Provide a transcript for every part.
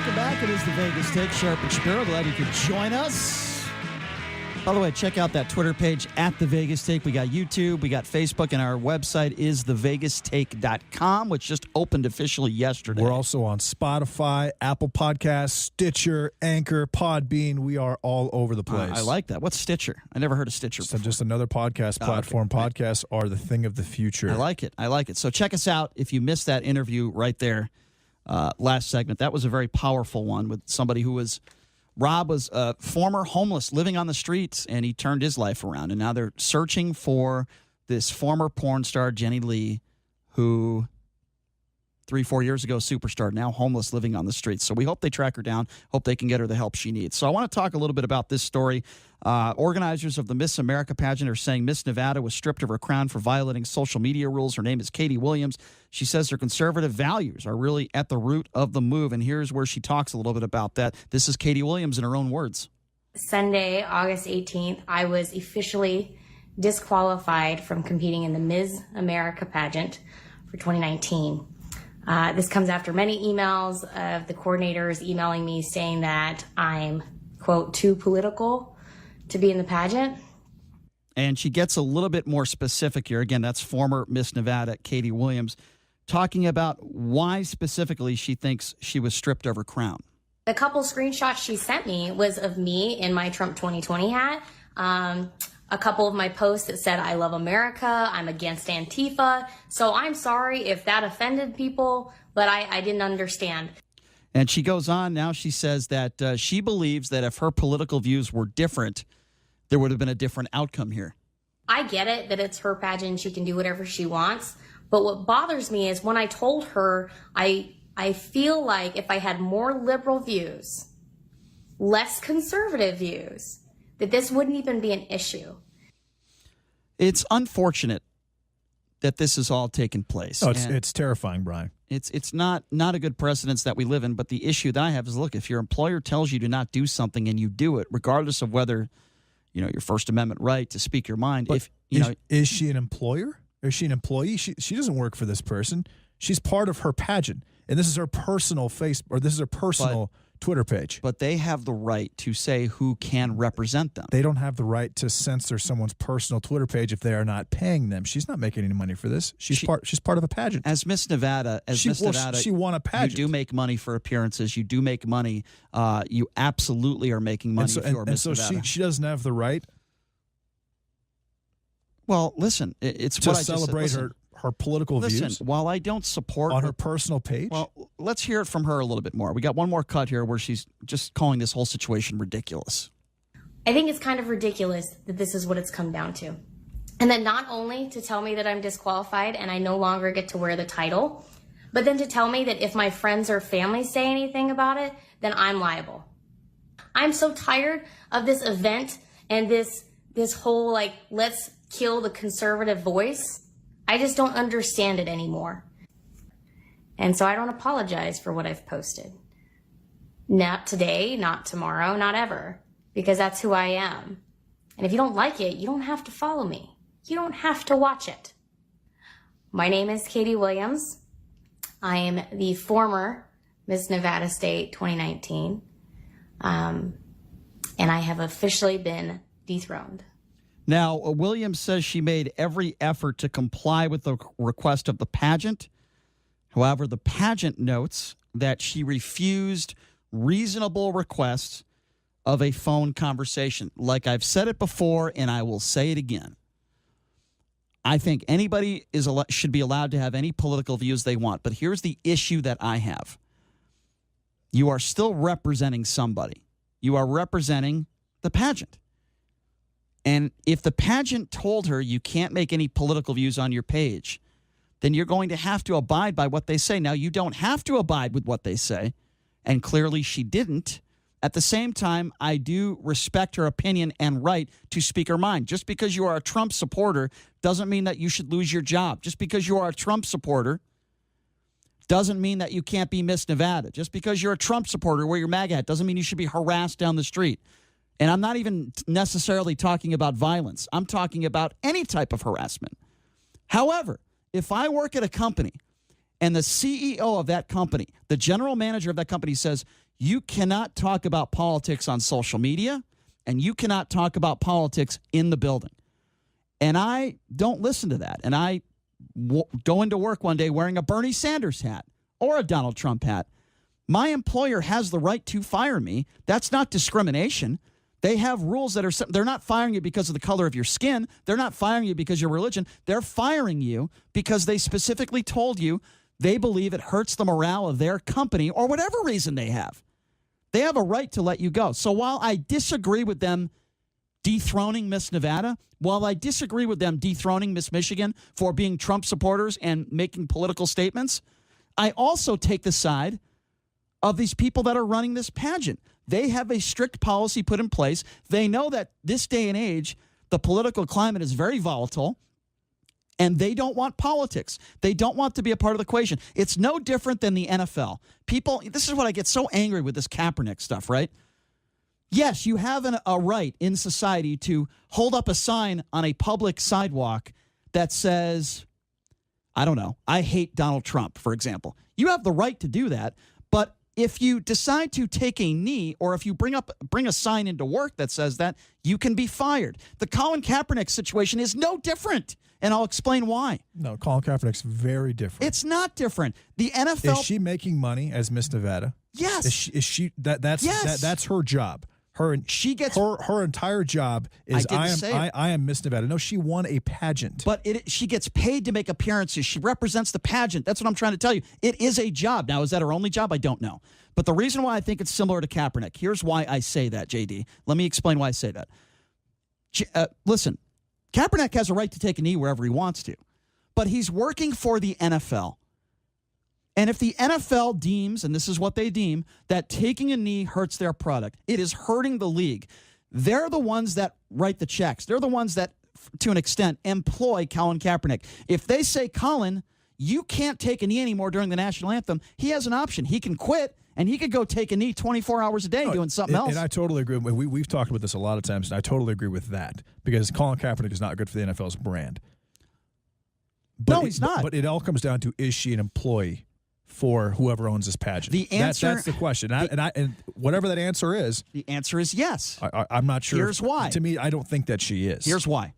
Welcome back. It is the Vegas Take. Sharp and Shapiro. Glad you could join us. By the way, check out that Twitter page at The Vegas Take. We got YouTube, we got Facebook, and our website is thevegastake.com, which just opened officially yesterday. We're also on Spotify, Apple Podcasts, Stitcher, Anchor, Podbean. We are all over the place. I like that. What's Stitcher? I never heard of Stitcher before. Just another podcast platform. Okay. Podcasts are the thing of the future. I like it. So check us out if you missed that interview right there, last segment. That was a very powerful one with somebody who was... Rob was a former homeless living on the streets, and he turned his life around. And now they're searching for this former porn star, Jenny Lee, who 3-4 years ago superstar, now homeless living on the streets. So we hope they track her down, hope they can get her the help she needs. So I want to talk a little bit about this story. Organizers of the Miss America pageant are saying Miss Nevada was stripped of her crown for violating social media rules. Her name is Katie Williams. She says her conservative values are really at the root of the move, and here's where she talks a little bit about that. This is Katie Williams in her own words. Sunday, August 18th, I was officially disqualified from competing in the Ms. America pageant for 2019. This comes after many emails of the coordinators emailing me saying that I'm, quote, too political to be in the pageant. And she gets a little bit more specific here. Again, that's former Miss Nevada, Katie Williams, talking about why specifically she thinks she was stripped of her crown. The couple screenshots she sent me was of me in my Trump 2020 hat. A couple of my posts that said, I love America, I'm against Antifa. So I'm sorry if that offended people, but I didn't understand. And she goes on now, she says that she believes that if her political views were different, there would have been a different outcome here. I get it that it's her pageant, she can do whatever she wants. But what bothers me is when I told her, I feel like if I had more liberal views, less conservative views, that this wouldn't even be an issue. It's unfortunate that this has all taken place. Oh, it's terrifying, Brian. It's not a good precedence that we live in, but the issue that I have is, look, if your employer tells you to not do something and you do it, regardless of whether, your First Amendment right to speak your mind, but is she an employer? Is she an employee? She doesn't work for this person. She's part of her pageant, and this is her personal Twitter page. But they have the right to say who can represent them. They don't have the right to censor someone's personal Twitter page if they are not paying them. She's not making any money for this. She's part of a pageant. As Miss Nevada, she won a pageant. You do make money for appearances. You do make money. You absolutely are making money if you're Miss Nevada. So she doesn't have the right. Well, listen, it's to what I celebrate just said. her political views. While I don't support on her personal page. Well, let's hear it from her a little bit more. We got one more cut here where she's just calling this whole situation ridiculous. I think it's kind of ridiculous that this is what it's come down to. And then not only to tell me that I'm disqualified and I no longer get to wear the title, but then to tell me that if my friends or family say anything about it, then I'm liable. I'm so tired of this event and this whole, let's kill the conservative voice. I just don't understand it anymore. And so I don't apologize for what I've posted. Not today, not tomorrow, not ever. Because that's who I am. And if you don't like it, you don't have to follow me. You don't have to watch it. My name is Katie Williams. I am the former Miss Nevada State 2019. And I have officially been dethroned. Now, Williams says she made every effort to comply with the request of the pageant. However, the pageant notes that she refused reasonable requests of a phone conversation. Like I've said it before, and I will say it again. I think anybody should be allowed to have any political views they want. But here's the issue that I have. You are still representing somebody. You are representing the pageant. And if the pageant told her you can't make any political views on your page, then you're going to have to abide by what they say. Now, you don't have to abide with what they say, and clearly she didn't. At the same time, I do respect her opinion and right to speak her mind. Just because you are a Trump supporter doesn't mean that you should lose your job. Just because you are a Trump supporter doesn't mean that you can't be Miss Nevada. Just because you're a Trump supporter, wear your MAGA hat, doesn't mean you should be harassed down the street. And I'm not even necessarily talking about violence. I'm talking about any type of harassment. However, if I work at a company and the CEO of that company, the general manager of that company says, you cannot talk about politics on social media, and you cannot talk about politics in the building. And I don't listen to that. And I go into work one day wearing a Bernie Sanders hat or a Donald Trump hat. My employer has the right to fire me. That's not discrimination. They have rules that are, they're not firing you because of the color of your skin. They're not firing you because of your religion. They're firing you because they specifically told you they believe it hurts the morale of their company or whatever reason they have. They have a right to let you go. So while I disagree with them dethroning Miss Nevada, while I disagree with them dethroning Miss Michigan for being Trump supporters and making political statements, I also take the side of these people that are running this pageant. They have a strict policy put in place. They know that this day and age, the political climate is very volatile, and they don't want politics. They don't want to be a part of the equation. It's no different than the NFL. People, this is what I get so angry with this Kaepernick stuff, right? Yes, you have a right in society to hold up a sign on a public sidewalk that says, I don't know, I hate Donald Trump, for example. You have the right to do that, but if you decide to take a knee or if you bring a sign into work that says that, you can be fired. The Colin Kaepernick situation is no different, and I'll explain why. No, Colin Kaepernick's very different. It's not different. The NFL... Is she making money as Miss Nevada? Yes. Is she that's her job. She gets her entire job is I am Miss Nevada. No, she won a pageant. But she gets paid to make appearances. She represents the pageant. That's what I'm trying to tell you. It is a job. Now, is that her only job? I don't know. But the reason why I think it's similar to Kaepernick, here's why I say that, JD. Let me explain why I say that. Listen, Kaepernick has a right to take a knee wherever he wants to, but he's working for the NFL. And if the NFL deems, and this is what they deem, that taking a knee hurts their product, it is hurting the league. They're the ones that write the checks. They're the ones that, to an extent, employ Colin Kaepernick. If they say, Colin, you can't take a knee anymore during the national anthem, he has an option. He can quit, and he could go take a knee 24 hours a day doing something else. And I totally agree. We've talked about this a lot of times, and I totally agree with that because Colin Kaepernick is not good for the NFL's brand. No, he's not. But it all comes down to, is she an employee for whoever owns this pageant? The answer, that's the question. And whatever that answer is, the answer is yes. I'm not sure. Here's why. To me, I don't think that she is. Here's why.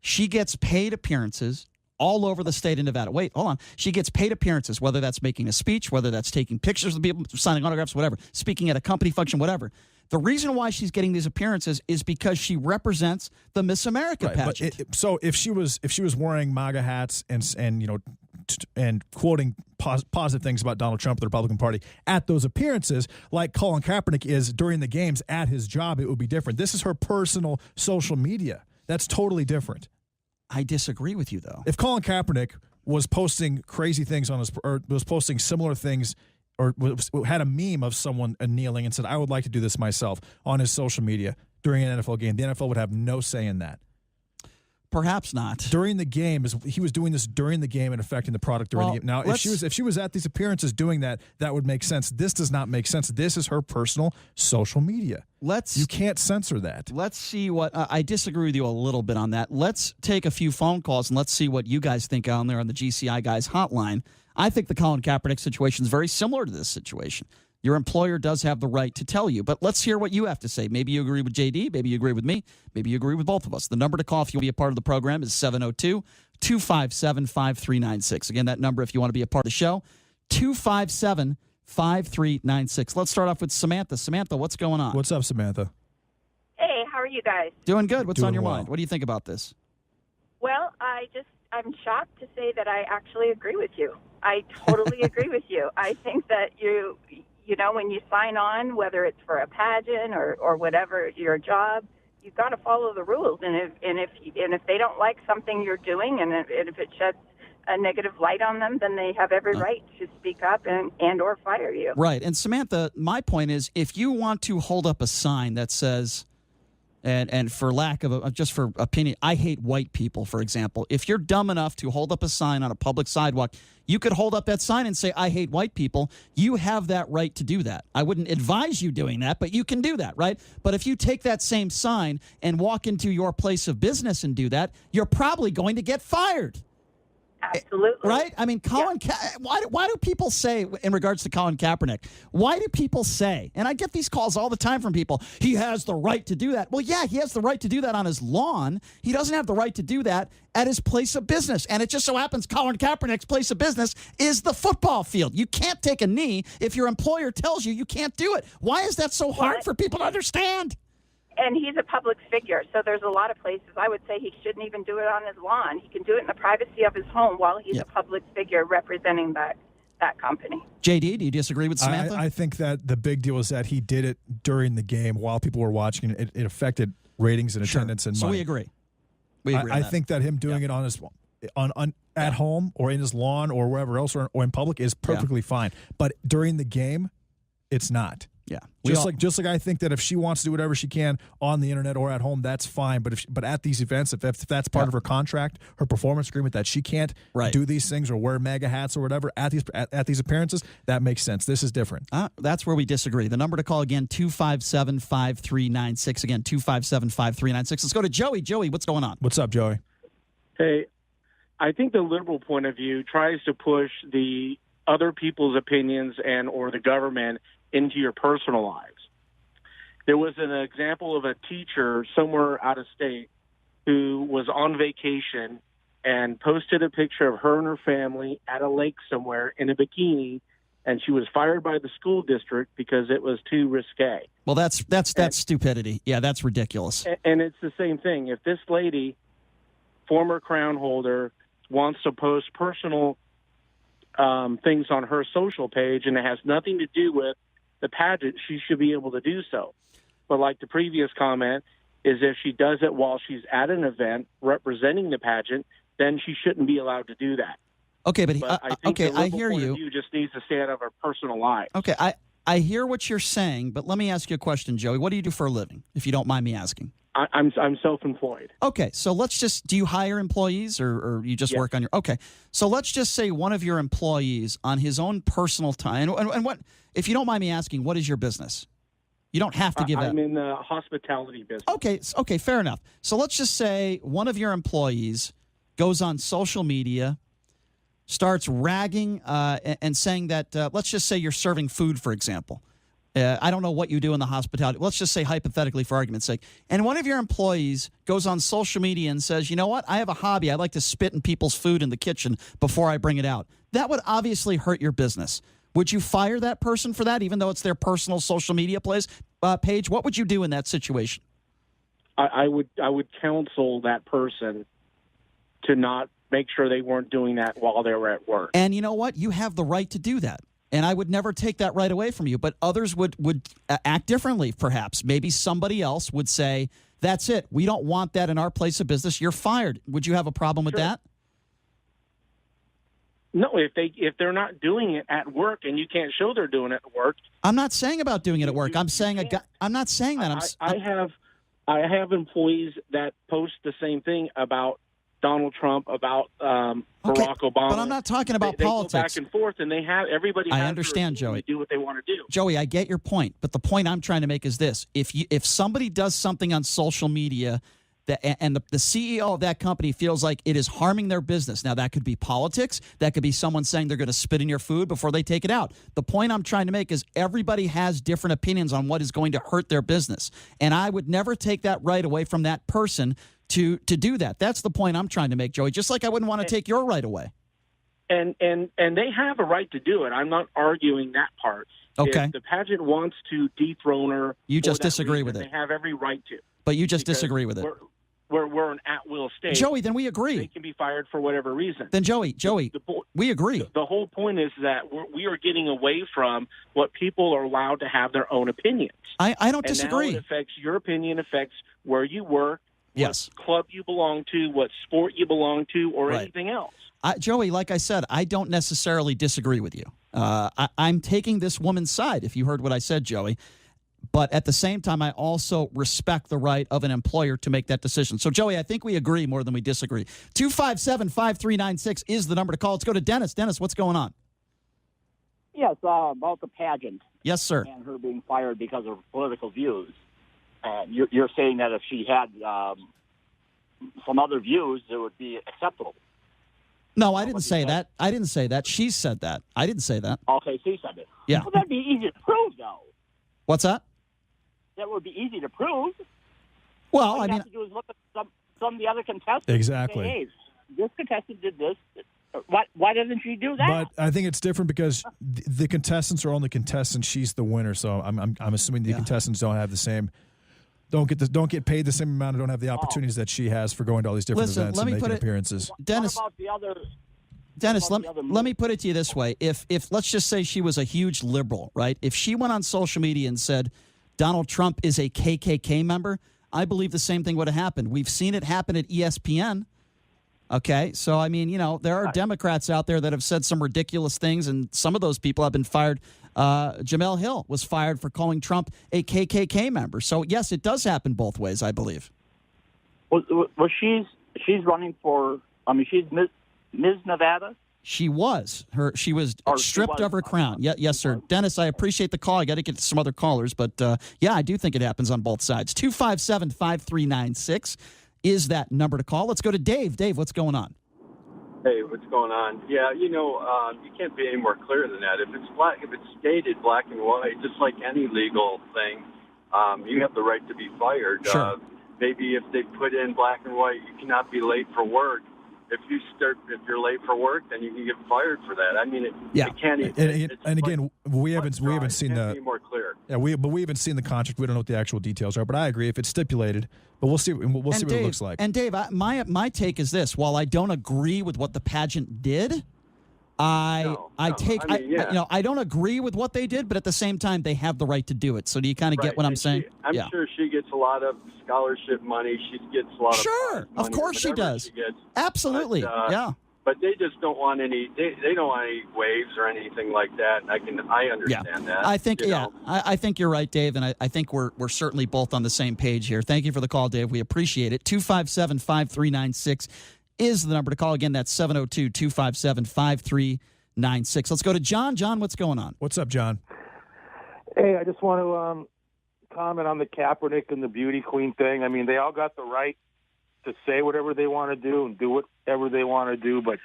She gets paid appearances all over the state of Nevada. Wait, hold on. She gets paid appearances, whether that's making a speech, whether that's taking pictures of people, signing autographs, whatever, speaking at a company function, whatever. The reason why she's getting these appearances is because she represents the Miss America pageant. But so if she was wearing MAGA hats and quoting positive things about Donald Trump, the Republican Party, at those appearances, like Colin Kaepernick is during the games at his job, it would be different. This is her personal social media. That's totally different. I disagree with you, though. If Colin Kaepernick was posting crazy things on his, or was posting similar things, or had a meme of someone kneeling and said, I would like to do this myself on his social media during an NFL game, the NFL would have no say in that. Perhaps not. During the game, he was doing this during the game and affecting the product during the game. Now, if she was at these appearances doing that, that would make sense. This does not make sense. This is her personal social media. You can't censor that. Let's see what I disagree with you a little bit on that. Let's take a few phone calls and let's see what you guys think on there on the GCI guys hotline. I think the Colin Kaepernick situation is very similar to this situation. Your employer does have the right to tell you, but let's hear what you have to say. Maybe you agree with JD, maybe you agree with me, maybe you agree with both of us. The number to call if you want to be a part of the program is 702-257-5396. Again, that number if you want to be a part of the show, 257-5396. Let's start off with Samantha. Samantha, what's going on? What's up, Samantha? Hey, how are you guys? Doing good. What's on your well. mind? What do you think about this? Well, I'm shocked to say that I actually agree with you. I totally agree with you. I think that you know, when you sign on, whether it's for a pageant or whatever your job, you've got to follow the rules. And if they don't like something you're doing, and if it sheds a negative light on them, then they have every right to speak up and or fire you. Right. And Samantha, my point is, if you want to hold up a sign that says, and for lack of just for opinion, I hate white people, for example. If you're dumb enough to hold up a sign on a public sidewalk, you could hold up that sign and say, I hate white people. You have that right to do that. I wouldn't advise you doing that, but you can do that, right? But if you take that same sign and walk into your place of business and do that, you're probably going to get fired. Absolutely. Right? I mean, why do people say, in regards to Colin Kaepernick, why do people say, and I get these calls all the time from people, he has the right to do that. Well, yeah, he has the right to do that on his lawn. He doesn't have the right to do that at his place of business. And it just so happens Colin Kaepernick's place of business is the football field. You can't take a knee if your employer tells you can't do it. Why is that so hard for people to understand? And he's a public figure, so there's a lot of places I would say he shouldn't even do it on his lawn. He can do it in the privacy of his home while he's a public figure representing that company. JD, do you disagree with Samantha? I think that the big deal is that he did it during the game while people were watching. It affected ratings and attendance and money. So we agree. I think that him doing it on his at home or in his lawn or wherever else or in public is perfectly fine. But during the game, it's not. Yeah, just like I think that if she wants to do whatever she can on the internet or at home, that's fine. But at these events, if that's part of her contract, her performance agreement, that she can't do these things or wear MAGA hats or whatever at these appearances, that makes sense. This is different. That's where we disagree. The number to call again 257-5396. Again 257-5396. Let's go to Joey. Joey, what's going on? What's up, Joey? Hey, I think the liberal point of view tries to push the other people's opinions and or the government into your personal lives. There was an example of a teacher somewhere out of state who was on vacation and posted a picture of her and her family at a lake somewhere in a bikini, and she was fired by the school district because it was too risque. Well, that's stupidity. Yeah, that's ridiculous. And it's the same thing. If this lady, former crown holder, wants to post personal things on her social page and it has nothing to do with the pageant, she should be able to do so. But like the previous comment, is if she does it while she's at an event representing the pageant, then she shouldn't be allowed to do that. Okay, but I think the I hear point you. of view just needs to stay out of her personal life. Okay, I hear what you're saying, but let me ask you a question, Joey. What do you do for a living, if you don't mind me asking? I'm self-employed. Okay, so do you hire employees or you just work on your? Okay, so let's just say one of your employees on his own personal time, and what, if you don't mind me asking, what is your business? You don't have to give I'm in the hospitality business. Okay, fair enough. So let's just say one of your employees goes on social media, starts ragging and saying that, let's just say you're serving food, for example. I don't know what you do in the hospitality. Let's just say hypothetically for argument's sake. And one of your employees goes on social media and says, you know what? I have a hobby. I like to spit in people's food in the kitchen before I bring it out. That would obviously hurt your business. Would you fire that person for that, even though it's their personal social media page? What would you do in that situation? I would counsel that person to not make sure they weren't doing that while they were at work. And you know what? You have the right to do that. And I would never take that right away from you. But others would act differently, perhaps. Maybe somebody else would say, that's it. We don't want that in our place of business. You're fired. Would you have a problem with that? No, if they're not doing it at work and you can't show they're doing it at work. I'm not saying about doing it at work. I'm saying I'm not saying that. I have employees that post the same thing about Donald Trump, about Barack Obama. But I'm not talking about politics. They go back and forth, and everybody. I understand, Joey. Do what they want to do. Joey, I get your point, but the point I'm trying to make is this: if somebody does something on social media, and the CEO of that company feels like it is harming their business. Now, that could be politics. That could be someone saying they're going to spit in your food before they take it out. The point I'm trying to make is everybody has different opinions on what is going to hurt their business. And I would never take that right away from that person to do that. That's the point I'm trying to make, Joey, just like I wouldn't want to take your right away. And they have a right to do it. I'm not arguing that part. Okay. If the pageant wants to dethrone her, you just disagree with it. They have every right to. But you just disagree with it. We're an at-will state. Joey, then we agree. They can be fired for whatever reason. Then, Joey, we agree. The whole point is that we are getting away from what people are allowed to have their own opinions. I don't disagree. Now it affects your opinion, affects where you work, yes, what club you belong to, what sport you belong to, or anything else. Joey, like I said, I don't necessarily disagree with you. I'm taking this woman's side, if you heard what I said, Joey. But at the same time, I also respect the right of an employer to make that decision. So, Joey, I think we agree more than we disagree. 257-5396 is the number to call. Let's go to Dennis. Dennis, what's going on? Yes, about the pageant. Yes, sir. And her being fired because of political views. And you're saying that if she had some other views, it would be acceptable. No, I didn't say that. I didn't say that. She said that. I didn't say that. Okay, she said it. Yeah. Well, that'd be easy to prove, though. What's that? That would be easy to prove. Well, All I you mean, have to do is look at some of the other contestants. Exactly. And say, hey, this contestant did this. Why doesn't she do that? But I think it's different because the contestants are only contestants. She's the winner, so I'm assuming the contestants don't have the same. Don't get paid the same amount. Or don't have the opportunities that she has for going to all these different Listen, events let and me put making it- appearances. Dennis. What about the other? Dennis, about the other let me put it to you this way. If let's just say she was a huge liberal, right? If she went on social media and said Donald Trump is a KKK member, I believe the same thing would have happened. We've seen it happen at ESPN. Okay, so I mean, there are Democrats out there that have said some ridiculous things, and some of those people have been fired. Jamel Hill was fired for calling Trump a KKK member. So yes, it does happen both ways, I believe. Well, she's running for. I mean, she's Ms. Nevada. She was stripped was. of her crown. Yes, sir. Dennis, I appreciate the call. I got to get to some other callers, but yeah, I do think it happens on both sides. 257-5396 is that number to call. Let's go to Dave. Dave, what's going on? Hey, what's going on? Yeah, you can't be any more clear than that. If it's stated black and white, just like any legal thing, you have the right to be fired. Sure. Maybe if they put in black and white, you cannot be late for work. If you're late for work, then you can get fired for that. I mean, it can't even. And again, we haven't seen the. the. Be more clear. Yeah, we haven't seen the contract. We don't know what the actual details are. But I agree. If it's stipulated, but we'll see. We'll see what it looks like. And Dave, my take is this: while I don't agree with what the pageant did, I don't agree with what they did, but at the same time, they have the right to do it. So do you kind of get what I'm saying? I'm sure she gets a lot of scholarship money. She gets a lot of sure, money, of course she whatever does. She gets. Absolutely, But, But they just don't want any. They don't want any waves or anything like that. And I understand that. I think you know. I think you're right, Dave, and I think we're certainly both on the same page here. Thank you for the call, Dave. We appreciate it. 257-5396 is the number to call. Again, that's 702-257-5396. Let's go to John. John, what's going on? What's up, John? Hey, I just want to comment on the Kaepernick and the beauty queen thing. I mean, they all got the right to say whatever they want to do and do whatever they want to do, but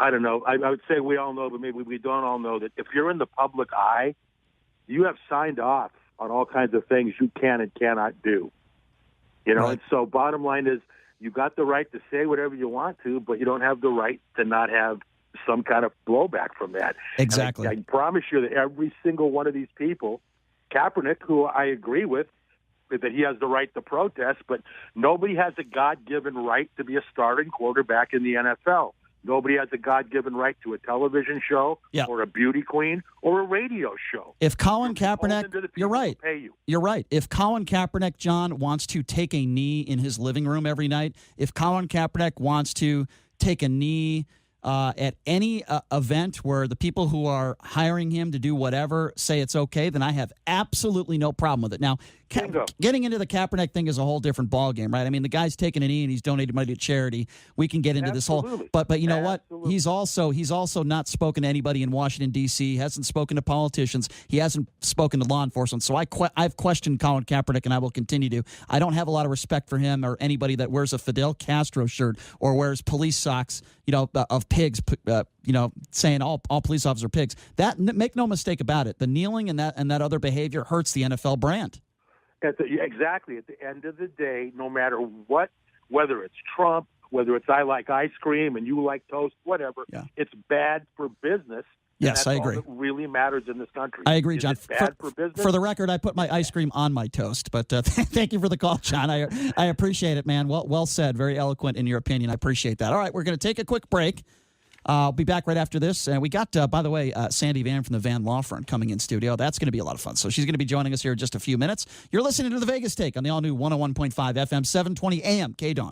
I don't know. I would say we all know, but maybe we don't all know that if you're in the public eye, you have signed off on all kinds of things you can and cannot do. Right. And so bottom line is you got the right to say whatever you want to, but you don't have the right to not have some kind of blowback from that. Exactly. I promise you that every single one of these people, Kaepernick, who I agree with, that he has the right to protest, but nobody has a God-given right to be a starting quarterback in the NFL. Nobody has a God-given right to a television show or a beauty queen or a radio show. If Colin Kaepernick, you're right. You're right. If Colin Kaepernick, John, wants to take a knee in his living room every night, if Colin Kaepernick wants to take a knee at any event where the people who are hiring him to do whatever say it's okay, then I have absolutely no problem with it. Now, getting into the Kaepernick thing is a whole different ballgame, right? I mean, the guy's taking a knee and he's donating money to charity. We can get into this whole, but you know what? He's also not spoken to anybody in Washington D.C. He hasn't spoken to politicians. He hasn't spoken to law enforcement. So I've questioned Colin Kaepernick, and I will continue to. I don't have a lot of respect for him or anybody that wears a Fidel Castro shirt or wears police socks, of pigs, saying all police officers are pigs. That, make no mistake about it, the kneeling and that other behavior hurts the NFL brand. Exactly. At the end of the day, no matter what, whether it's Trump, whether it's I like ice cream and you like toast, whatever, it's bad for business. Yes, I agree. All that really matters in this country. I agree, John. Bad for business? For the record, I put my ice cream on my toast. But thank you for the call, John. I appreciate it, man. Well said. Very eloquent in your opinion. I appreciate that. All right, we're going to take a quick break. I'll be back right after this. And we got, by the way, Sandy Van from the Van Law Firm coming in studio. That's going to be a lot of fun. So she's going to be joining us here in just a few minutes. You're listening to The Vegas Take on the all-new 101.5 FM, 720 AM, KDAWN.